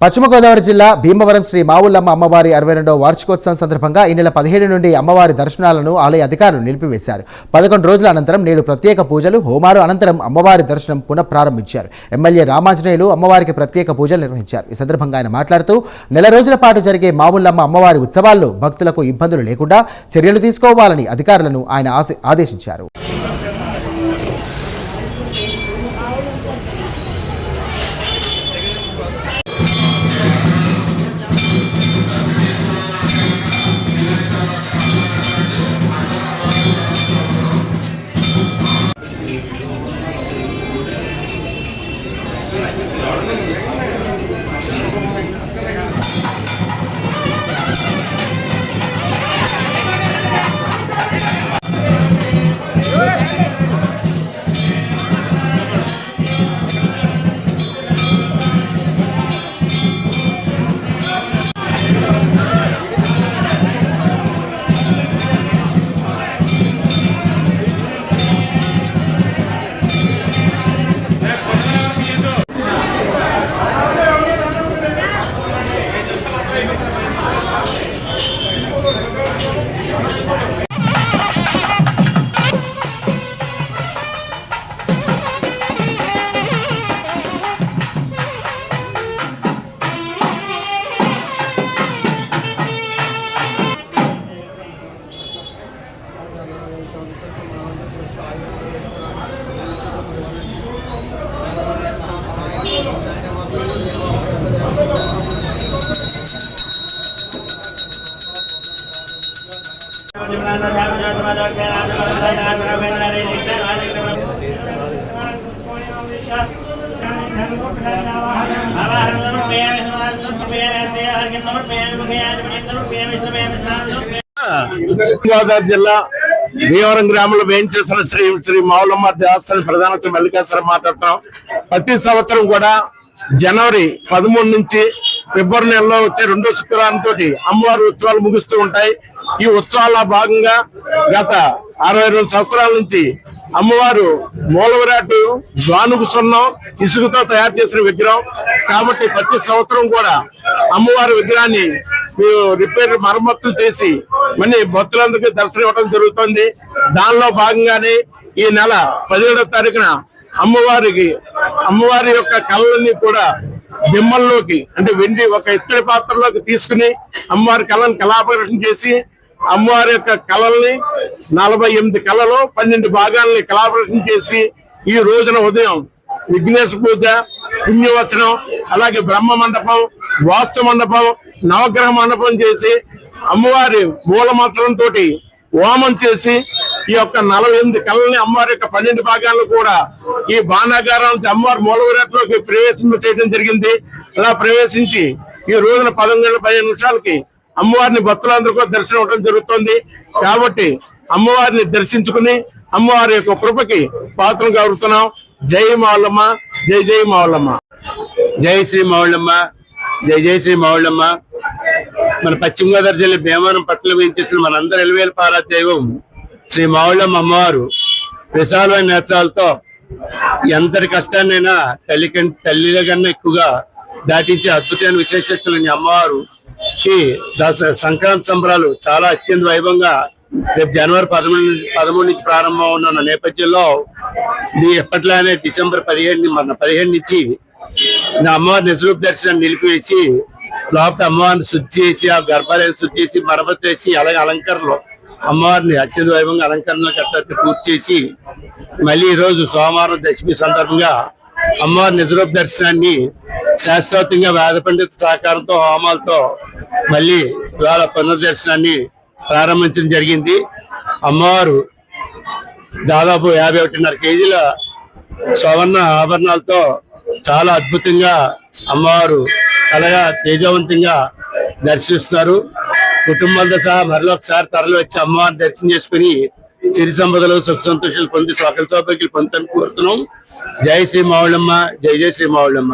పశ్చిమ గోదావరి జిల్లా భీమవరం శ్రీ మావుళ్ళమ్మ అమ్మవారి 62వ వార్షికోత్సవం సందర్భంగా ఈ నెల 17 నుండి అమ్మవారి దర్శనాలను ఆలయ అధికారులు నిలిపివేశారు. 11 రోజుల అనంతరం నేడు ప్రత్యేక పూజలు హోమాలు అనంతరం అమ్మవారి దర్శనం పునఃప్రారంభించారు. ఎమ్మెల్యే రామాంజనేయులు అమ్మవారికి ప్రత్యేక పూజలు నిర్వహించారు. ఈ సందర్భంగా ఆయన మాట్లాడుతూ నెల రోజుల పాటు జరిగే మావుళ్ళమ్మ అమ్మవారి ఉత్సవాల్లో భక్తులకు ఇబ్బందులు లేకుండా చర్యలు తీసుకోవాలని అధికారులను ఆయన ఆదేశించారు. గోదావరి జిల్లా భీమవరం గ్రామంలో వేయించేసిన శ్రీ మావుళ్ళమ్మ దేవస్థానం ప్రధాన మల్లికార్జున మాట్లాడుతున్నాం. ప్రతి సంవత్సరం కూడా జనవరి 13 నుంచి ఫిబ్రవరి నెలలో వచ్చే 2వ శుక్రవారంతో అమ్మవారి ఉత్సవాలు ముగుస్తూ ఉంటాయి. ఈ ఉత్సవాల భాగంగా గత 62 సంవత్సరాల నుంచి అమ్మవారు మూలవిరాటు గానుగు సున్నం ఇసుకతో తయారు చేసిన విగ్రహం కాబట్టి ప్రతి సంవత్సరం కూడా అమ్మవారి విగ్రహాన్ని రిపేర్ మరమ్మతులు చేసి మళ్ళీ భక్తులందరికీ దర్శనం ఇవ్వడం జరుగుతుంది. దానిలో భాగంగానే ఈ నెల 17వ తారీఖున అమ్మవారి యొక్క కళలన్నీ కూడా బిమ్మల్లోకి అంటే వెండి ఒక ఇత్తడి పాత్రలోకి తీసుకుని అమ్మవారి కళను కళాప్రదర్శన చేసి అమ్మవారి యొక్క కళల్ని 48 కళలు 12 భాగాలని కళాప్రదర్శన చేసి ఈ రోజున ఉదయం విఘ్నేశ పూజ, పుణ్యవచనం, అలాగే బ్రహ్మ మండపం, వాస్తు మండపం, నవగ్రహ మండపం చేసి అమ్మవారి మూల మంత్రంతో హోమం చేసి ఈ యొక్క 48 కళల్ని అమ్మవారి యొక్క 12 భాగాలను కూడా ఈ బాణాగారం నుంచి అమ్మవారి మూలవిరాట్లోకి ప్రవేశింప చేయడం జరిగింది. అలా ప్రవేశించి ఈ రోజున 11:15 అమ్మవారిని భక్తులందరూ దర్శనం అవడం జరుగుతుంది. కాబట్టి అమ్మవారిని దర్శించుకుని అమ్మవారి యొక్క కృపకి పాత్రలు కోరుతున్నాం. జై మావుళ్ళమ్మ, జై జై మావుళ్ళమ్మ. జై శ్రీ మావుళ్ళమ్మ, జై జై శ్రీ మావుళ్ళమ్మ. మన పశ్చిమ గోదావరి జిల్లా భీమవరం పట్టణంలో వేయించేసిన మనందరి ఎలివేల పారాదైవం శ్రీ మావుళ్ళమ్మ అమ్మవారు విశాలమైన నేత్రాలతో ఎంతటి కష్టాన్నైనా తల్లిల కన్నా ఎక్కువగా దాటించే అద్భుతమైన విశేషతలని అమ్మవారు ఈ సంక్రాంతి సంబరాలు చాలా అత్యంత వైభవంగా రేపు జనవరి 13 నుంచి ప్రారంభం ఉన్న నేపథ్యంలో ఎప్పట్లానే డిసెంబర్ 15 నుంచి అమ్మవారి నిజరూప దర్శనాన్ని నిలిపివేసి లోపల అమ్మవారిని శుద్ధి చేసి ఆ గర్భాలయాన్ని శుద్ధి చేసి మరమ్మతు చేసి అలాగే అలంకరణలో అమ్మవారిని అత్యంత వైభవంగా అలంకరణలు కట్టడి పూర్తి చేసి మళ్ళీ ఈ రోజు సోమవారం దశమి సందర్భంగా అమ్మవారి నిజరూప దర్శనాన్ని శాస్త్రోక్తంగా వేద పండిత సహకారంతో హోమాలతో మళ్ళీ ఇవాళ పునర్దర్శనాన్ని ప్రారంభించడం జరిగింది. అమ్మవారు దాదాపు 51.5 కేజీల స్వర్ణ ఆభరణాలతో చాలా అద్భుతంగా అమ్మవారు కలగా తేజవంతంగా దర్శిస్తున్నారు. కుటుంబాలతో సహా మరొకసారి తరలి వచ్చి అమ్మవారిని దర్శనం చేసుకుని సిరి సంపదలు సుఖ సంతోషాలు పొంది సకల సౌభాగ్యాలు పొందుతాను కోరుతున్నాం. జై శ్రీ మావుళ్ళమ్మ, జై జై శ్రీ మావుళ్ళమ్మ.